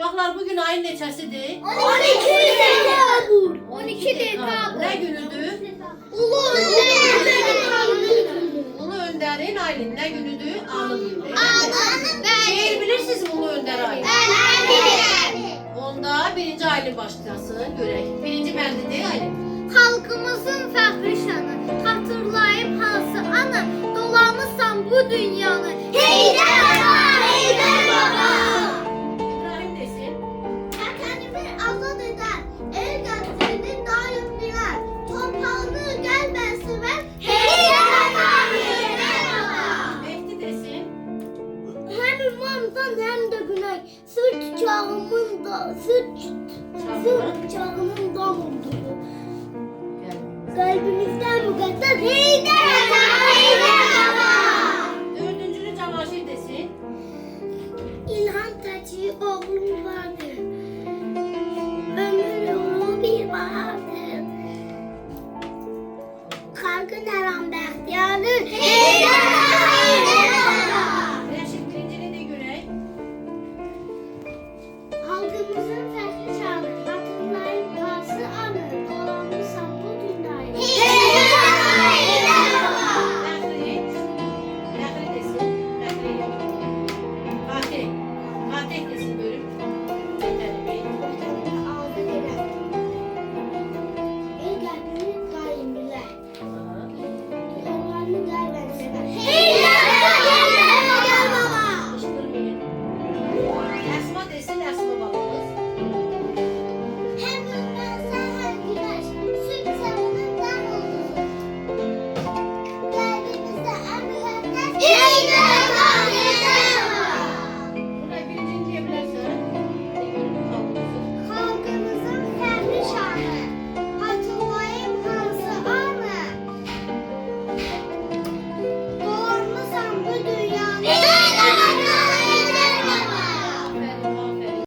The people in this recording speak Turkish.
Uşaqlar bugün ayın neçəsidir? 12 dekabr. 12 dekabr. Nə günüdür? Ulu Ulu Öndərin ayının nə günüdür? Anı günüdür. Bəli. Şeir bilirsiniz Ulu Öndər ayını? Onda birinci aylin başlayasın. Görək. Birinci bəndidir aylin. Xalqımızın fəxri şanı, xatırlayıb hansı anı, dolanırsan bu dünyanı. Heydər ana, Heydər baba. İbrahim desin. Vətənimi azad edən, el qədrini daim bilən, torpağını qəlbən sevən, Heydər ana, Heydər baba. Mehdi desin. Hem imamdan hem de güney, sırt çağımın da, sırt çağımın da olduğu. Kalbimizden mukaddes Heydər ana, Heydər baba. Dördüncünü Cavaşir desin. İlham Taçı oğlum vardı. Ömür yolu bir bahardır. Kalkın her an bəxtiyardır. Heydər ana, Heydər baba. Rəşid birincini də görək. Halkımızın fəxri şanı, hatırlayın hansı anı, dolanmışsan bu dünyayı. Heydər ana, Heydər baba. Fəxri. Fəxri desin. Fəxri. Fatih. Fatih desin bölüm.